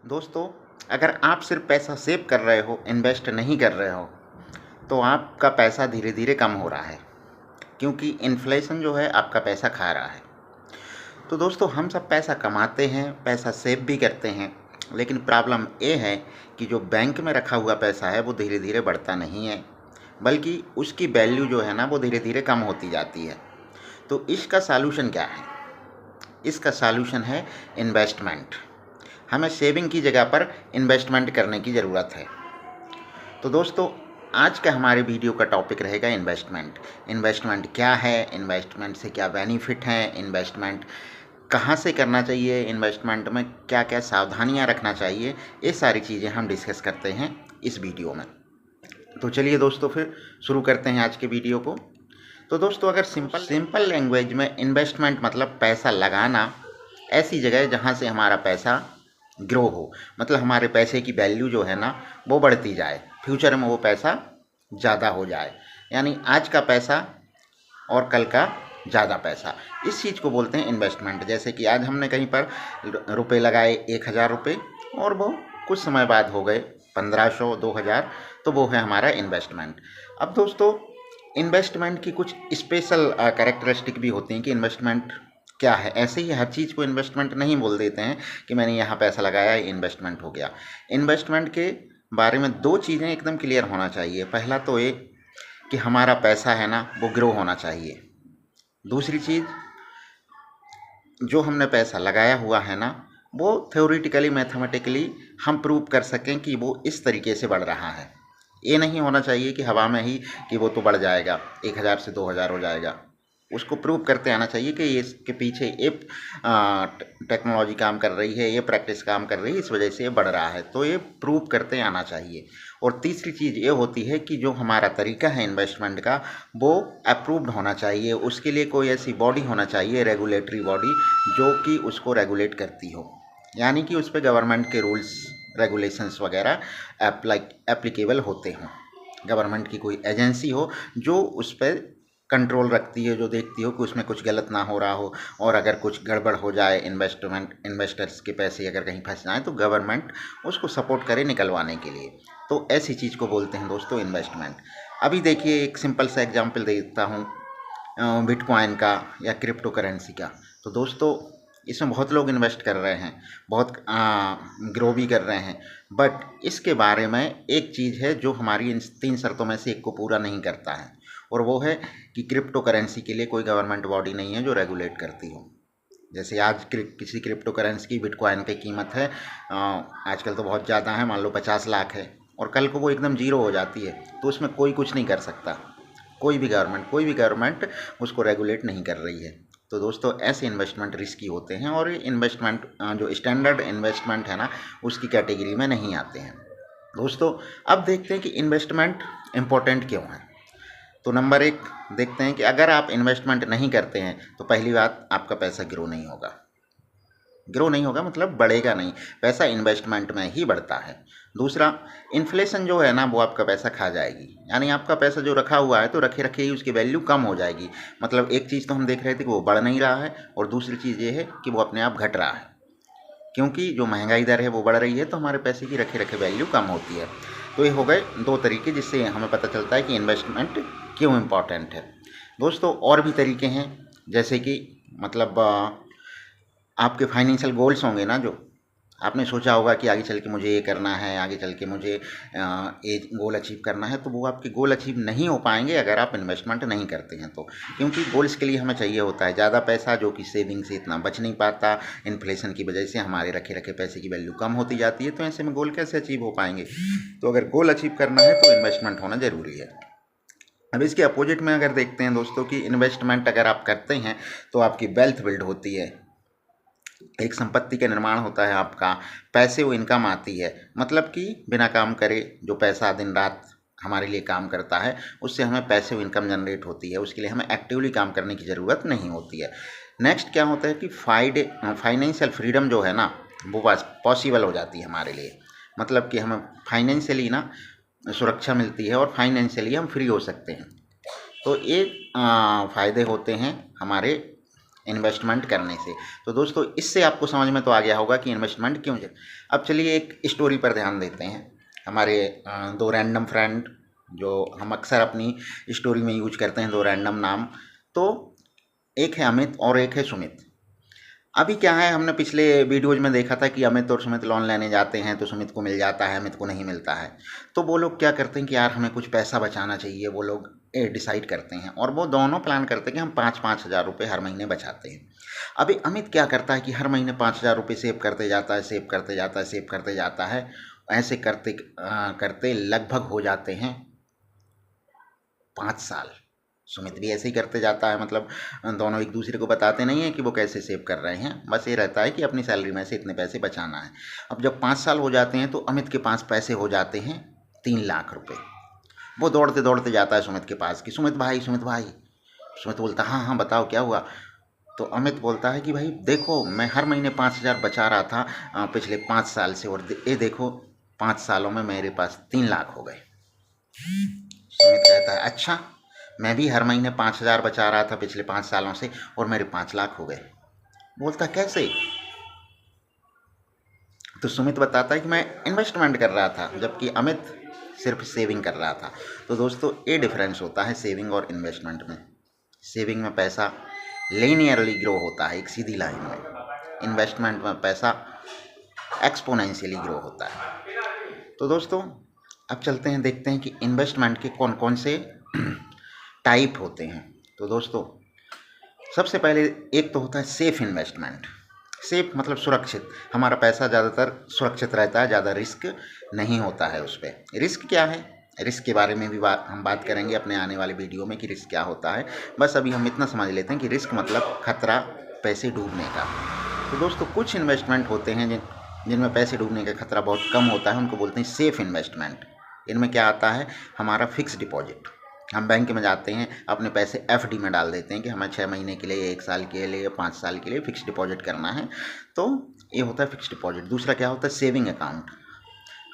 दोस्तों, अगर आप सिर्फ पैसा सेव कर रहे हो, इन्वेस्ट नहीं कर रहे हो, तो आपका पैसा धीरे धीरे कम हो रहा है, क्योंकि इन्फ्लेशन जो है आपका पैसा खा रहा है। तो दोस्तों, हम सब पैसा कमाते हैं, पैसा सेव भी करते हैं, लेकिन प्रॉब्लम ये है कि जो बैंक में रखा हुआ पैसा है वो धीरे धीरे बढ़ता नहीं है, बल्कि उसकी वैल्यू जो है ना वो धीरे धीरे कम होती जाती है। तो इसका सॉल्यूशन क्या है? इसका सॉल्यूशन है इन्वेस्टमेंट। हमें सेविंग की जगह पर इन्वेस्टमेंट करने की ज़रूरत है। तो दोस्तों, आज का हमारे वीडियो का टॉपिक रहेगा इन्वेस्टमेंट। इन्वेस्टमेंट क्या है, इन्वेस्टमेंट से क्या बेनिफिट हैं, इन्वेस्टमेंट कहाँ से करना चाहिए, इन्वेस्टमेंट में क्या क्या सावधानियाँ रखना चाहिए, ये सारी चीज़ें हम डिस्कस करते हैं इस वीडियो में। तो चलिए दोस्तों, फिर शुरू करते हैं आज के वीडियो को। तो दोस्तों, अगर सिंपल लैंग्वेज में इन्वेस्टमेंट मतलब पैसा लगाना ऐसी जगह जहाँ से हमारा पैसा ग्रो हो, मतलब हमारे पैसे की वैल्यू जो है ना वो बढ़ती जाए, फ्यूचर में वो पैसा ज़्यादा हो जाए, यानी आज का पैसा और कल का ज़्यादा पैसा, इस चीज़ को बोलते हैं इन्वेस्टमेंट। जैसे कि आज हमने कहीं पर रुपए लगाए 1000 रुपये और वो कुछ समय बाद हो गए 1500 2000, तो वो है हमारा इन्वेस्टमेंट। अब दोस्तों, इन्वेस्टमेंट की कुछ स्पेशल कैरेक्टरिस्टिक भी होती हैं कि इन्वेस्टमेंट क्या है। ऐसे ही हर चीज़ को इन्वेस्टमेंट नहीं बोल देते हैं कि मैंने यहाँ पैसा लगाया इन्वेस्टमेंट हो गया। इन्वेस्टमेंट के बारे में दो चीज़ें एकदम क्लियर होना चाहिए। पहला तो ये कि हमारा पैसा है ना वो ग्रो होना चाहिए। दूसरी चीज़, जो हमने पैसा लगाया हुआ है ना वो थ्योरेटिकली मैथमेटिकली हम प्रूव कर सकें कि वो इस तरीके से बढ़ रहा है। ये नहीं होना चाहिए कि हवा में ही कि वो तो बढ़ जाएगा, 1000 से 2000 हो जाएगा। उसको प्रूव करते आना चाहिए कि ये इसके पीछे ये टेक्नोलॉजी काम कर रही है, ये प्रैक्टिस काम कर रही है, इस वजह से ये बढ़ रहा है। तो ये प्रूव करते आना चाहिए। और तीसरी चीज़ ये होती है कि जो हमारा तरीका है इन्वेस्टमेंट का वो अप्रूव्ड होना चाहिए। उसके लिए कोई ऐसी बॉडी होना चाहिए, रेगुलेटरी बॉडी, जो कि उसको रेगुलेट करती हो, यानी कि उस पर गवर्नमेंट के रूल्स रेगुलेशंस वगैरह एप्लीकेबल होते हों। गवर्नमेंट की कोई एजेंसी हो जो उस पर कंट्रोल रखती है, जो देखती हो कि उसमें कुछ गलत ना हो रहा हो, और अगर कुछ गड़बड़ हो जाए, इन्वेस्टर्स के पैसे अगर कहीं फंस जाएँ तो गवर्नमेंट उसको सपोर्ट करे निकलवाने के लिए। तो ऐसी चीज़ को बोलते हैं दोस्तों इन्वेस्टमेंट। अभी देखिए, एक सिंपल सा एग्जांपल देता हूँ बिटकॉइन का या क्रिप्टो करेंसी का। तो दोस्तों, इसमें बहुत लोग इन्वेस्ट कर रहे हैं, बहुत ग्रो भी कर रहे हैं, बट इसके बारे में एक चीज़ है जो हमारी इन 3 शर्तों में से एक को पूरा नहीं करता है, और वो है कि क्रिप्टो करेंसी के लिए कोई गवर्नमेंट बॉडी नहीं है जो रेगुलेट करती हो। जैसे आज किसी क्रिप्टो करेंसी की बिटकॉइन की कीमत है आजकल तो बहुत ज़्यादा है, मान लो 50 लाख है, और कल को वो एकदम जीरो हो जाती है, तो उसमें कोई कुछ नहीं कर सकता। कोई भी गवर्नमेंट उसको रेगुलेट नहीं कर रही है। तो दोस्तों, ऐसे इन्वेस्टमेंट रिस्की होते हैं, और ये इन्वेस्टमेंट जो स्टैंडर्ड इन्वेस्टमेंट है ना उसकी कैटेगरी में नहीं आते हैं। दोस्तों, अब देखते हैं कि इन्वेस्टमेंट इम्पोर्टेंट क्यों है। तो नंबर 1 देखते हैं कि अगर आप इन्वेस्टमेंट नहीं करते हैं तो पहली बात, आपका पैसा ग्रो नहीं होगा, मतलब बढ़ेगा नहीं। पैसा इन्वेस्टमेंट में ही बढ़ता है। दूसरा, इन्फ्लेशन जो है ना वो आपका पैसा खा जाएगी, यानी आपका पैसा जो रखा हुआ है तो रखे रखे ही उसकी वैल्यू कम हो जाएगी। मतलब एक चीज़ तो हम देख रहे थे कि वो बढ़ नहीं रहा है, और दूसरी चीज़ ये है कि वो अपने आप घट रहा है, क्योंकि जो महंगाई दर है वो बढ़ रही है, तो हमारे पैसे की रखे रखे वैल्यू कम होती है। तो ये हो गए 2 तरीके जिससे हमें पता चलता है कि इन्वेस्टमेंट क्यों इम्पॉर्टेंट है। दोस्तों, और भी तरीके हैं, जैसे कि मतलब आपके फाइनेंशियल गोल्स होंगे ना, जो आपने सोचा होगा कि आगे चल के मुझे ये करना है, आगे चल के मुझे ये गोल अचीव करना है, तो वो आपके गोल अचीव नहीं हो पाएंगे अगर आप इन्वेस्टमेंट नहीं करते हैं तो। क्योंकि गोल्स के लिए हमें चाहिए होता है ज़्यादा पैसा, जो कि सेविंग से इतना बच नहीं पाता। इन्फ्लेशन की वजह से हमारे रखे रखे पैसे की वैल्यू कम होती जाती है, तो ऐसे में गोल कैसे अचीव हो पाएंगे। तो अगर गोल अचीव करना है तो इन्वेस्टमेंट होना ज़रूरी है। अब इसके अपोजिट में अगर देखते हैं दोस्तों कि इन्वेस्टमेंट अगर आप करते हैं तो आपकी वेल्थ बिल्ड होती है, एक संपत्ति का निर्माण होता है आपका, पैसे वो इनकम आती है। मतलब कि बिना काम करे जो पैसा दिन रात हमारे लिए काम करता है, उससे हमें पैसे वो इनकम जनरेट होती है, उसके लिए हमें एक्टिवली काम करने की ज़रूरत नहीं होती है। नेक्स्ट क्या होता है कि फाइनेंशियल फ्रीडम जो है ना वो पॉसिबल हो जाती है हमारे लिए। मतलब कि हमें फाइनेंशियली ना सुरक्षा मिलती है, और फाइनेंशियली हम फ्री हो सकते हैं। तो ये फ़ायदे होते हैं हमारे इन्वेस्टमेंट करने से। तो दोस्तों इससे आपको समझ में तो आ गया होगा कि इन्वेस्टमेंट क्यों है। अब चलिए एक स्टोरी पर ध्यान देते हैं। हमारे दो रैंडम फ्रेंड जो हम अक्सर अपनी स्टोरी में यूज करते हैं, दो रैंडम नाम, तो एक है अमित और एक है सुमित। अभी क्या है, हमने पिछले वीडियोज में देखा था कि अमित और सुमित लोन लेने जाते हैं तो सुमित को मिल जाता है, अमित को नहीं मिलता है। तो वो लोग क्या करते हैं कि यार हमें कुछ पैसा बचाना चाहिए, वो लोग डिसाइड करते हैं और वो दोनों प्लान करते हैं कि हम 5-5 हज़ार रुपये हर महीने बचाते हैं। अभी अमित क्या करता है कि हर महीने 5 हज़ार रुपये सेव करते जाता है, सेव करते जाता है, सेव करते जाता है। ऐसे करते करते लगभग हो जाते हैं 5 साल। सुमित भी ऐसे ही करते जाता है, मतलब दोनों एक दूसरे को बताते नहीं है कि वो कैसे सेव कर रहे हैं, बस ये रहता है कि अपनी सैलरी में से इतने पैसे बचाना है। अब जब 5 साल हो जाते हैं तो अमित के पास पैसे हो जाते हैं 3 लाख रुपए। वो दौड़ते दौड़ते जाता है सुमित के पास कि सुमित भाई, सुमित भाई। सुमित बोलता हाँ हाँ बताओ क्या हुआ। तो अमित बोलता है कि भाई देखो, मैं हर महीने 5 हज़ार बचा रहा था पिछले 5 साल से, और ये देखो 5 सालों में मेरे पास 3 लाख हो गए। सुमित कहता है अच्छा, मैं भी हर महीने 5 हज़ार बचा रहा था पिछले 5 सालों से और मेरे 5 लाख हो गए। बोलता कैसे। तो सुमित बताता है कि मैं इन्वेस्टमेंट कर रहा था, जबकि अमित सिर्फ सेविंग कर रहा था। तो दोस्तों ये डिफरेंस होता है सेविंग और इन्वेस्टमेंट में। सेविंग में पैसा लीनियरली ग्रो होता है, एक सीधी लाइन में। इन्वेस्टमेंट में पैसा एक्सपोनेंशियली ग्रो होता है। तो दोस्तों अब चलते हैं, देखते हैं कि इन्वेस्टमेंट के कौन कौन से टाइप होते हैं। तो दोस्तों सबसे पहले एक तो होता है सेफ इन्वेस्टमेंट। सेफ मतलब सुरक्षित, हमारा पैसा ज़्यादातर सुरक्षित रहता है, ज़्यादा रिस्क नहीं होता है उस पर। रिस्क क्या है, रिस्क के बारे में भी हम बात करेंगे अपने आने वाले वीडियो में कि रिस्क क्या होता है। बस अभी हम इतना समझ लेते हैं कि रिस्क मतलब खतरा, पैसे डूबने का। तो दोस्तों कुछ इन्वेस्टमेंट होते हैं जिनमें पैसे डूबने का खतरा बहुत कम होता है, उनको बोलते हैं सेफ इन्वेस्टमेंट। इनमें क्या आता है, हमारा फिक्स डिपॉजिट। हम बैंक में जाते हैं, अपने पैसे एफडी में डाल देते हैं कि हमें 6 महीने के लिए, 1 साल के लिए, 5 साल के लिए फिक्स डिपॉजिट करना है। तो ये होता है फिक्स डिपॉजिट। दूसरा क्या होता है, सेविंग अकाउंट।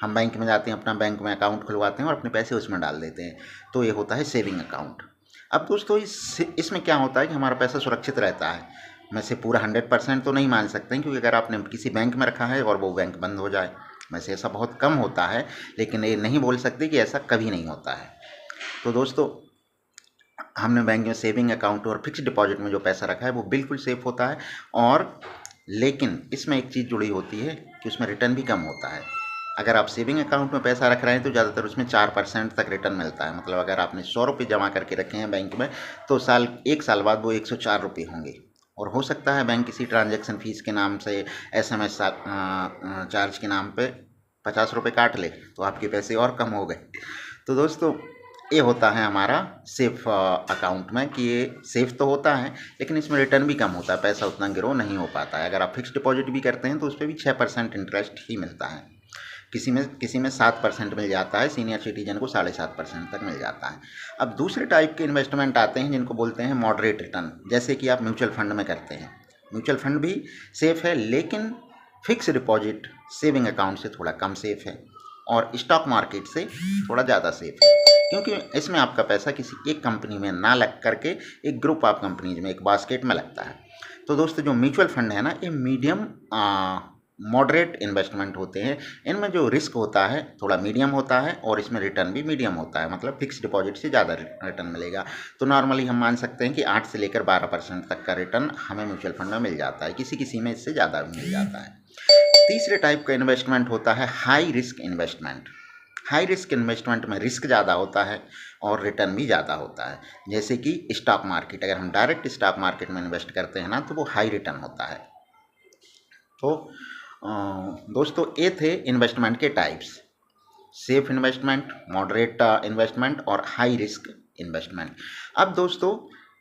हम बैंक में जाते हैं, अपना बैंक में अकाउंट खुलवाते हैं और अपने पैसे उसमें डाल देते हैं, तो ये होता है सेविंग अकाउंट। अब दोस्तों इसमें क्या होता है कि हमारा पैसा सुरक्षित रहता है। मैं से पूरा 100% तो नहीं मान सकते हैं, क्योंकि अगर आपने किसी बैंक में रखा है और वो बैंक बंद हो जाए, वैसे ऐसा बहुत कम होता है, लेकिन ये नहीं बोल सकते कि ऐसा कभी नहीं होता है। तो दोस्तों हमने बैंक में सेविंग अकाउंट और फिक्स्ड डिपॉजिट में जो पैसा रखा है वो बिल्कुल सेफ होता है। और लेकिन इसमें एक चीज़ जुड़ी होती है कि उसमें रिटर्न भी कम होता है। अगर आप सेविंग अकाउंट में पैसा रख रहे हैं तो ज़्यादातर उसमें 4% तक रिटर्न मिलता है। मतलब अगर आपने 100 रुपये जमा करके रखे हैं बैंक में, तो 1 साल बाद वो 104 रुपये होंगे। और हो सकता है बैंक किसी ट्रांजैक्शन फ़ीस के नाम से, SMS चार्ज के नाम पे 50 रुपये काट ले, तो आपके पैसे और कम हो गए। तो दोस्तों ये होता है हमारा सेफ अकाउंट में, कि ये सेफ तो होता है लेकिन इसमें रिटर्न भी कम होता है, पैसा उतना ग्रो नहीं हो पाता है। अगर आप फिक्स डिपॉजिट भी करते हैं तो उस पर भी 6% इंटरेस्ट ही मिलता है। किसी में 7% मिल जाता है, सीनियर सिटीजन को 7.5% तक मिल जाता है। अब दूसरे टाइप के इन्वेस्टमेंट आते हैं जिनको बोलते हैं मॉडरेट रिटर्न, जैसे कि आप म्यूचुअल फंड में करते हैं। म्यूचुअल फंड भी सेफ है, लेकिन फिक्स डिपॉजिट सेविंग अकाउंट से थोड़ा कम सेफ है, और स्टॉक मार्केट से थोड़ा ज़्यादा सेफ है, क्योंकि इसमें आपका पैसा किसी एक कंपनी में ना लग करके एक ग्रुप ऑफ कंपनीज में, एक बास्केट में लगता है। तो दोस्तों जो म्यूचुअल फंड है ना, ये मीडियम मॉडरेट इन्वेस्टमेंट होते हैं। इनमें जो रिस्क होता है थोड़ा मीडियम होता है और इसमें रिटर्न भी मीडियम होता है, मतलब फिक्स डिपॉजिट से ज़्यादा रिटर्न मिलेगा। तो नॉर्मली हम मान सकते हैं कि 8 से लेकर 12% तक का रिटर्न हमें म्यूचुअल फंड में मिल जाता है, किसी किसी में इससे ज़्यादा भी मिल जाता है। तीसरे टाइप का इन्वेस्टमेंट होता है high risk investment. High risk investment में रिस्क ज़्यादा होता है और रिटर्न भी ज़्यादा होता है, जैसे कि स्टॉक मार्केट। अगर हम डायरेक्ट स्टॉक मार्केट में इन्वेस्ट करते हैं ना, तो वो हाई रिटर्न होता है। तो दोस्तों ये थे इन्वेस्टमेंट के types, safe investment, moderate investment और हाई रिस्क इन्वेस्टमेंट। अब दोस्तों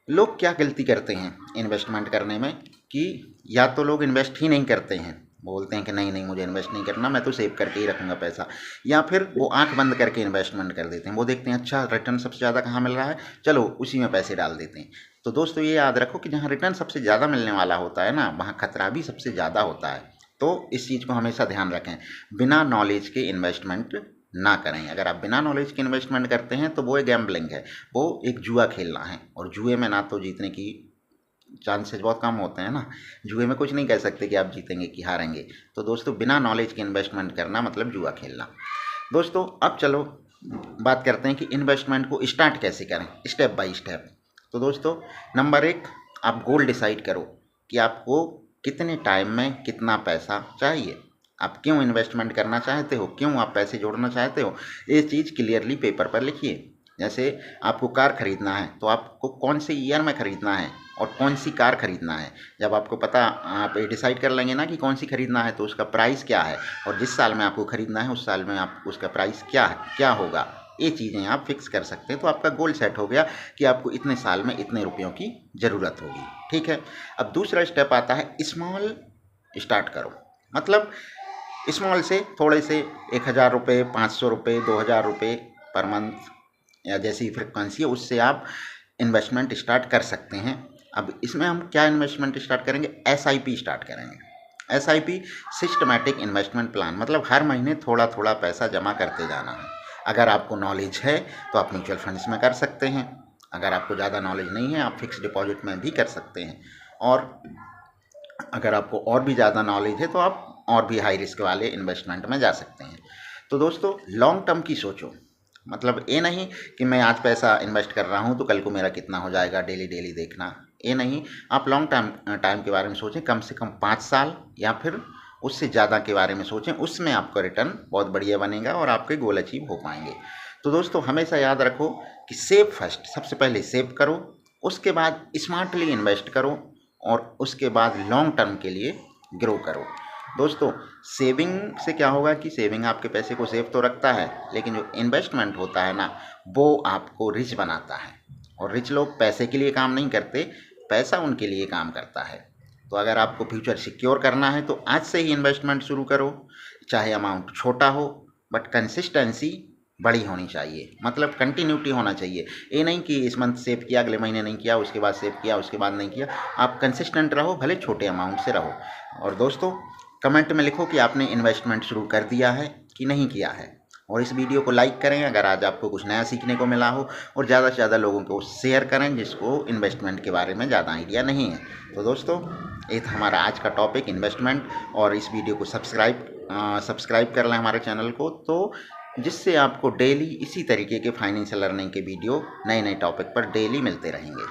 लोग क्या गलती करते हैं इन्वेस्टमेंट करने में, कि या तो लोग इन्वेस्ट ही नहीं करते हैं, बोलते हैं कि नहीं नहीं मुझे इन्वेस्ट नहीं करना, मैं तो सेव करके ही रखूँगा पैसा, या फिर वो आंख बंद करके इन्वेस्टमेंट कर देते हैं। वो देखते हैं अच्छा रिटर्न सबसे ज़्यादा कहाँ मिल रहा है, चलो उसी में पैसे डाल देते हैं। तो दोस्तों ये याद रखो कि जहाँ रिटर्न सबसे ज़्यादा मिलने वाला होता है ना, वहाँ खतरा भी सबसे ज़्यादा होता है। तो इस चीज़ को हमेशा ध्यान रखें, बिना नॉलेज के इन्वेस्टमेंट ना करें। अगर आप बिना नॉलेज के इन्वेस्टमेंट करते हैं तो वो एक गैम्बलिंग है, वो एक जुआ खेलना है, और जुए में ना तो जीतने की चांसेस बहुत कम होते हैं ना। जुए में कुछ नहीं कह सकते कि आप जीतेंगे कि हारेंगे। तो दोस्तों बिना नॉलेज के इन्वेस्टमेंट करना मतलब जुआ खेलना। दोस्तों अब चलो बात करते हैं कि इन्वेस्टमेंट को स्टार्ट कैसे करें, स्टेप बाय स्टेप। तो दोस्तों नंबर 1, आप गोल डिसाइड करो कि आपको कितने टाइम में कितना पैसा चाहिए, आप क्यों इन्वेस्टमेंट करना चाहते हो, क्यों आप पैसे जोड़ना चाहते हो, ये चीज़ क्लियरली पेपर पर लिखिए। जैसे आपको कार खरीदना है तो आपको कौन से ईयर में खरीदना है और कौन सी कार खरीदना है। जब आपको पता, आप ये डिसाइड कर लेंगे ना कि कौन सी खरीदना है, तो उसका प्राइस क्या है, और जिस साल में आपको खरीदना है उस साल में आप उसका प्राइस क्या है, क्या होगा, ये चीज़ें आप फिक्स कर सकते हैं। तो आपका गोल सेट हो गया कि आपको इतने साल में इतने रुपयों की ज़रूरत होगी। ठीक है। अब दूसरा स्टेप आता है स्मॉल स्टार्ट करो। मतलब स्मॉल से थोड़े से 1000 रुपये, 500 रुपये, 2000 रुपये पर मंथ या जैसी फ्रिक्वेंसी है उससे आप इन्वेस्टमेंट स्टार्ट कर सकते हैं। अब इसमें हम क्या इन्वेस्टमेंट स्टार्ट करेंगे, SIP स्टार्ट करेंगे। SIP सिस्टमैटिक इन्वेस्टमेंट प्लान, मतलब हर महीने थोड़ा थोड़ा पैसा जमा करते जाना है। अगर आपको नॉलेज है तो आप म्यूचुअल फंड्स में कर सकते हैं, अगर आपको ज़्यादा नॉलेज नहीं है आप फिक्स डिपॉजिट में भी कर सकते हैं, और अगर आपको और भी ज़्यादा नॉलेज है तो आप और भी हाई रिस्क वाले इन्वेस्टमेंट में जा सकते हैं। तो दोस्तों लॉन्ग टर्म की सोचो, मतलब ये नहीं कि मैं आज पैसा इन्वेस्ट कर रहा हूँ तो कल को मेरा कितना हो जाएगा, डेली डेली देखना, ये नहीं। आप लॉन्ग टाइम के बारे में सोचें, कम से कम 5 साल या फिर उससे ज़्यादा के बारे में सोचें, उसमें आपका रिटर्न बहुत बढ़िया बनेगा और आपके गोल अचीव हो पाएंगे। तो दोस्तों हमेशा याद रखो कि सेव फर्स्ट, सबसे पहले सेव करो, उसके बाद स्मार्टली इन्वेस्ट करो, और उसके बाद लॉन्ग टर्म के लिए ग्रो करो। दोस्तों सेविंग से क्या होगा कि सेविंग आपके पैसे को सेव तो रखता है, लेकिन जो इन्वेस्टमेंट होता है ना वो आपको रिच बनाता है। और रिच लोग पैसे के लिए काम नहीं करते, पैसा उनके लिए काम करता है। तो अगर आपको फ्यूचर सिक्योर करना है तो आज से ही इन्वेस्टमेंट शुरू करो, चाहे अमाउंट छोटा हो, बट कंसिस्टेंसी बड़ी होनी चाहिए, मतलब कंटिन्यूटी होना चाहिए। ये नहीं कि इस मंथ सेव किया, अगले महीने नहीं किया, उसके बाद सेव किया, उसके बाद नहीं किया। आप कंसिस्टेंट रहो, भले छोटे अमाउंट से रहो। और दोस्तों कमेंट में लिखो कि आपने इन्वेस्टमेंट शुरू कर दिया है कि नहीं किया है, और इस वीडियो को लाइक करें अगर आज आपको कुछ नया सीखने को मिला हो, और ज़्यादा से ज़्यादा लोगों को शेयर करें जिसको इन्वेस्टमेंट के बारे में ज़्यादा आइडिया नहीं है। तो दोस्तों ये था हमारा आज का टॉपिक इन्वेस्टमेंट, और इस वीडियो को सब्सक्राइब कर लें हमारे चैनल को, तो जिससे आपको डेली इसी तरीके के फाइनेंशियल लर्निंग के वीडियो नए नए टॉपिक पर डेली मिलते रहेंगे।